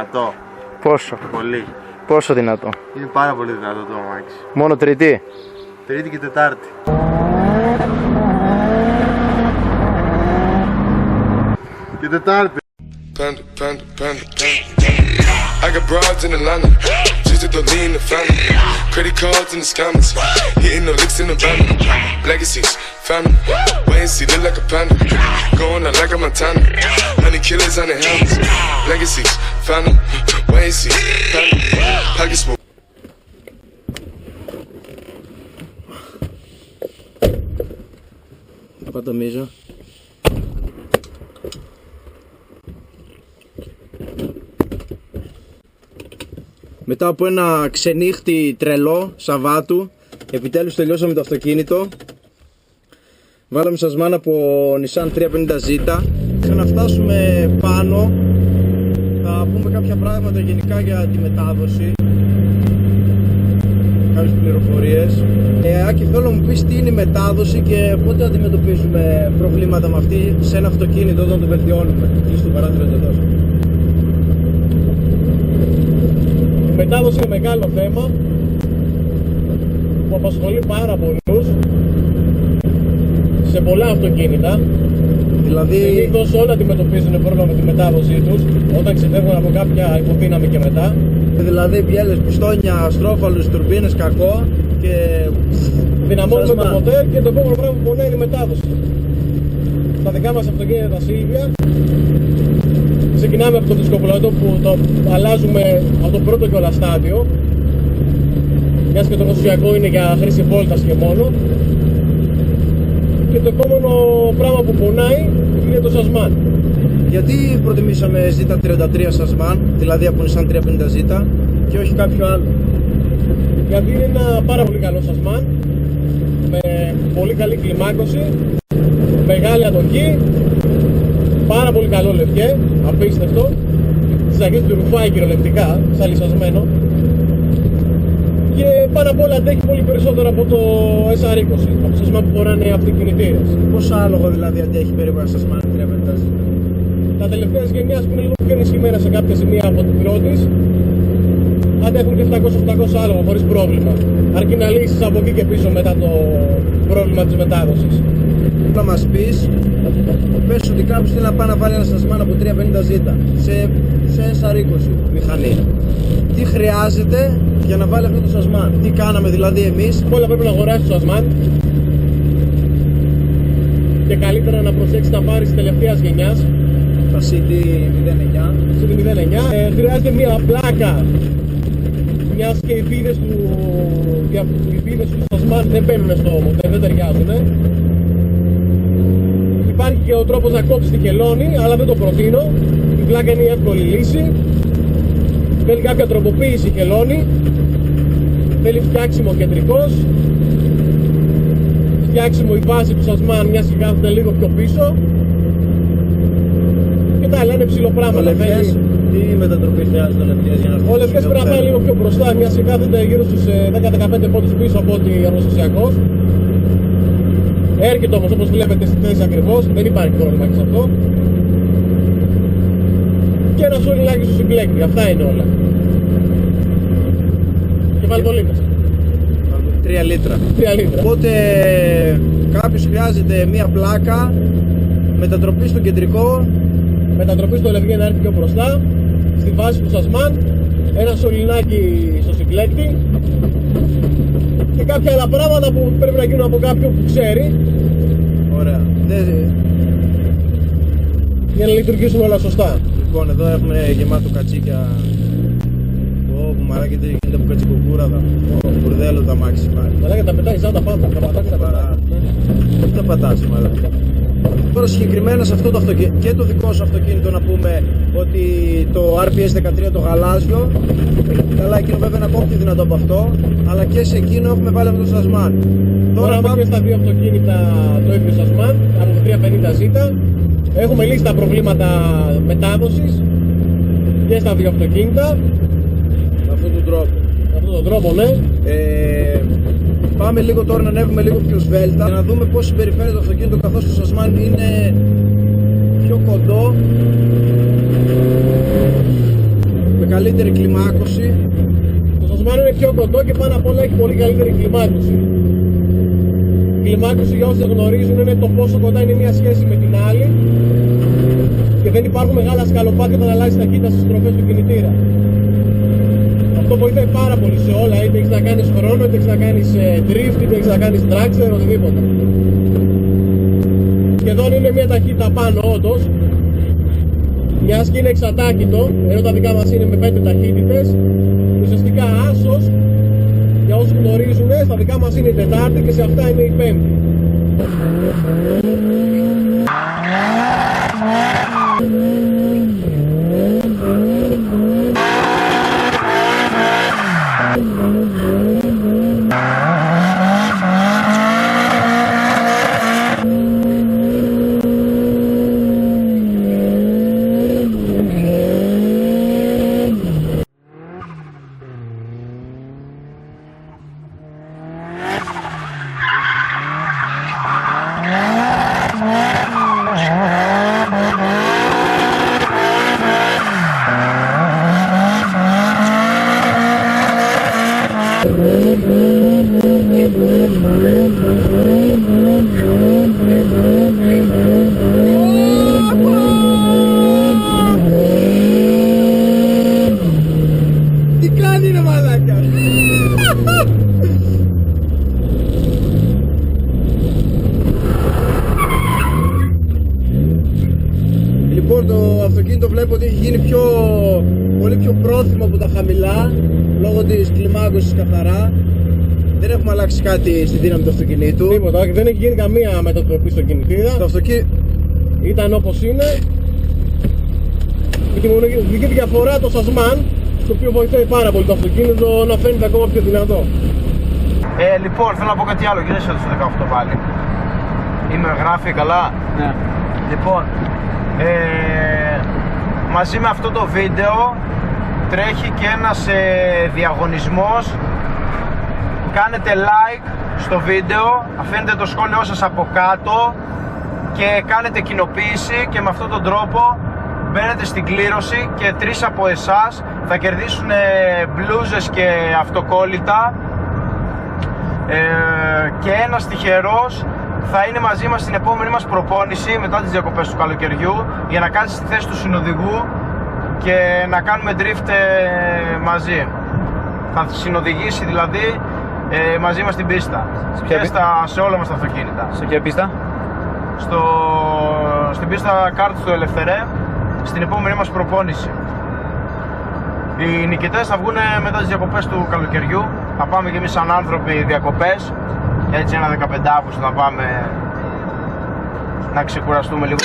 δυνατό. Πόσο? Πολύ. Πόσο δυνατό? Είναι πάρα πολύ δυνατό το αμάξι. Μόνο Τρίτη? Τρίτη και Τετάρτη. Και Τετάρτη. Panda, panda, panda, panda. I got broads in Atlanta, just to lean the family. Credit cards and the scammers, hitting the licks in the van. Legacies, family, wait and see, look like a panda. Going out like a Montana, honey killers on the helmets. Legacies, family, wait and see, family, pocket smoke. Απατομίζω. Μετά από ένα ξενύχτη τρελό Σαββάτου, επιτέλους τελειώσαμε το αυτοκίνητο. Βάλαμε σασμάν από Nissan 350Z. Για να φτάσουμε πάνω θα πούμε κάποια πράγματα γενικά για τη μετάδοση, κάποιες πληροφορίες. Άκη, θέλω να μου πεις τι είναι η μετάδοση και πότε αντιμετωπίζουμε προβλήματα με αυτή σε ένα αυτοκίνητο όταν το βελτιώνουμε. Κλείς το παράθυρο εδώ. Η μετάδοση είναι μεγάλο θέμα που απασχολεί πάρα πολλούς σε πολλά αυτοκίνητα. Δηλαδή, συνήθως όλα αντιμετωπίζουν πρόβλημα με τη μετάδοσή τους όταν ξεφεύγουν από κάποια υποδύναμη και μετά. Δηλαδή πιέλες, πιστόνια, στρόφαλους, τουρμπίνες, κακό και δυναμώνουμε το μοτέρ και το επόμενο πράγμα που πονάει είναι η μετάδοση. Στα δικά μας αυτοκίνητα, τα Silvia, ξεκινάμε από το δισκοπλώτο που το αλλάζουμε από το πρώτο κιόλας στάδιο, μιας και το νοσιακό είναι για χρήση βόλτας και μόνο. Και το επόμενο πράγμα που πονάει είναι το σασμάν. Γιατί προτιμήσαμε Z33 σασμάν, δηλαδή από Nissan 350Z και όχι κάποιο άλλο? Γιατί είναι ένα πάρα πολύ καλό σασμάν με πολύ καλή κλιμάκωση, μεγάλη αντοχή, πάρα πολύ καλό λευκέ, απίστευτο. Στις αρχές του ρουφάει κυριολεκτικά, σαν λυσασμένο. Και πάνω απ' όλα αντέχει πολύ περισσότερο από το SR20, από το σασμάν που φοράνε αυτοκινητήρες. Πόσο άλογο δηλαδή αντέχει περίπου ένα σασμάν 350Z? Τα τελευταία γενιάς που είναι λίγο πιο ενισχυμένα σε κάποια σημεία από την πρώτη, αντέχουν και 700-800 άλογο χωρίς πρόβλημα. Αρκεί να λύσεις από εκεί και πίσω μετά το πρόβλημα της μετάδοσης. Θα μας πεις, πες ότι κάποιος θέλει να πάει να βάλει ένα σασμάν από 350Z σε SR20 μηχανή. Τι χρειάζεται για να βάλει αυτό το σασμάν? Τι κάναμε δηλαδή εμείς? Όλα πρέπει να αγοράσεις το σασμάν και καλύτερα να προσέξεις να πάρεις τελευταίας γενιάς, τα CD09. Χρειάζεται μια πλάκα, μιας και οι πίδες του σασμάν δεν μπαίνουν στο μοτέρ, δεν ταιριάζουν. Υπάρχει και ο τρόπος να κόψεις την κελώνη, αλλά δεν το προτείνω. Η πλάκα είναι η εύκολη λύση. Θέλει κάποια τροποποίηση η κελώνη. Θέλει φτιάξιμο κεντρικός. Φτιάξιμο η βάση του σασμάν, μιας και κάθεται λίγο πιο πίσω. Και τα άλλα είναι ψιλοπράγματα. Τι μετατροπή χρειάζεται ο λευκές για να Ο λευκές πρέπει να πάει λίγο πιο μπροστά, μιας και κάθεται γύρω στους 10-15 πόντους πίσω από ότι αεροσυσιακός. Έρχεται όμως όπως βλέπετε στη θέση ακριβώς, δεν υπάρχει πρόβλημα και σε αυτό. Και ένα σωληνάκι στο συμπλέκτη, αυτά είναι όλα. Και βαλβολίνες. 3 λίτρα. 3 λίτρα. Οπότε κάποιος χρειάζεται μία πλάκα, μετατροπή στο κεντρικό, μετατροπή στο λευγέ να έρθει πιο μπροστά, στη βάση του σασμάν, ένα σωληνάκι στο συμπλέκτη και κάποια άλλα πράγματα που πρέπει να γίνουν από κάποιον που ξέρει. Ωραία. Για να λειτουργήσουν όλα σωστά. Λοιπόν, εδώ έχουμε γεμάτο κατσίκια. Που μαράκι δεν γίνεται από κατσικοκούραδα. Μπουρδέλο τα μάξι πάλι. Μαλάκα τα πετάει σαν τα πάντα. Τα πατάς τα παρά. Δεν τα πατάς μαλάκα. Τώρα συγκεκριμένα σε αυτό το αυτοκίνητο και το δικό σου αυτοκίνητο να πούμε ότι το RPS 13 το γαλάζιο, καλά εκείνο βέβαια είναι ακόμη πιο δυνατό από αυτό, αλλά και σε εκείνο έχουμε βάλει αυτό το σασμάν. Τώρα πάμε και στα δύο αυτοκίνητα το ίδιο σασμάν, από το 350Z. Έχουμε λύσει τα προβλήματα μετάδοσης και στα δύο αυτοκίνητα. Με αυτόν τον τρόπο. Με αυτόν τον τρόπο, ναι. Πάμε λίγο τώρα να ανέβουμε λίγο πιο σβέλτα για να δούμε πώς συμπεριφέρεται το αυτοκίνητο, καθώς το σασμάν είναι πιο κοντό. καλύτερη κλιμάκωση. Το Σασμάνο είναι πιο κοντό και πάνω απ' όλα έχει πολύ καλύτερη κλιμάκωση. Η κλιμάκωση, για όσοι δεν γνωρίζουν, είναι το πόσο κοντά είναι μία σχέση με την άλλη και δεν υπάρχουν μεγάλα σκαλοπάτια όταν αλλάζει ταχύτητα στις στροφές του κινητήρα. Αυτό βοηθάει πάρα πολύ σε όλα, είτε έχεις να κάνεις χρόνο, είτε έχεις να κάνεις drift, είτε έχεις να κάνεις traction, οτιδήποτε. Σχεδόν είναι μια ταχύτητα πάνω όντως, μιας και είναι εξατάκητο, ενώ τα δικά μας είναι με 5 ταχύτητες. Ουσιαστικά άσος, για όσους γνωρίζουν, στα δικά μας είναι η τετάρτη και σε αυτά είναι η πέμπτη. Τι κάνει ρε μαλάκα! Λοιπόν, το αυτοκίνητο βλέπω ότι έχει γίνει πολύ πιο πρόθυμο από τα χαμηλά λόγω της κλιμάκωσης καθαρά. Δεν έχουμε αλλάξει κάτι στη δύναμη του αυτοκινήτου. Τίποτα, όχι, δεν έχει γίνει καμία μετατροπή στο κινητήρα. Το αυτοκίνητο Ήταν όπως είναι. Η μοναδική διαφορά το Σασμάν, το οποίο βοηθάει πάρα πολύ το αυτοκίνητο να φαίνεται ακόμα πιο δυνατό. Λοιπόν, θέλω να πω κάτι άλλο, γυρίσε το στο 18 πάλι. Γράφει καλά. Ναι. Λοιπόν, μαζί με αυτό το βίντεο τρέχει και ένας διαγωνισμός. Κάνετε like στο βίντεο, αφήνετε το σχόλιο σας από κάτω και κάνετε κοινοποίηση και με αυτόν τον τρόπο μπαίνετε στην κλήρωση και 3 από εσάς θα κερδίσουν μπλούζες και αυτοκόλλητα και ένας τυχερός θα είναι μαζί μας στην επόμενη μας προπόνηση μετά τις διακοπές του καλοκαιριού για να κάτσει στη θέση του συνοδηγού και να κάνουμε drift μαζί. Θα συνοδηγήσει δηλαδή μαζί μας στην πίστα σε όλα μας τα αυτοκίνητα. Σε ποια πίστα? Στην πίστα κάρτους του Ελευθερέ, στην επόμενη μας προπόνηση. Οι νικητές θα βγουν μετά τις διακοπές του καλοκαιριού. Θα πάμε και εμείς σαν άνθρωποι διακοπές, έτσι ένα 15 Αύγουστο θα πάμε να ξεκουραστούμε λίγο.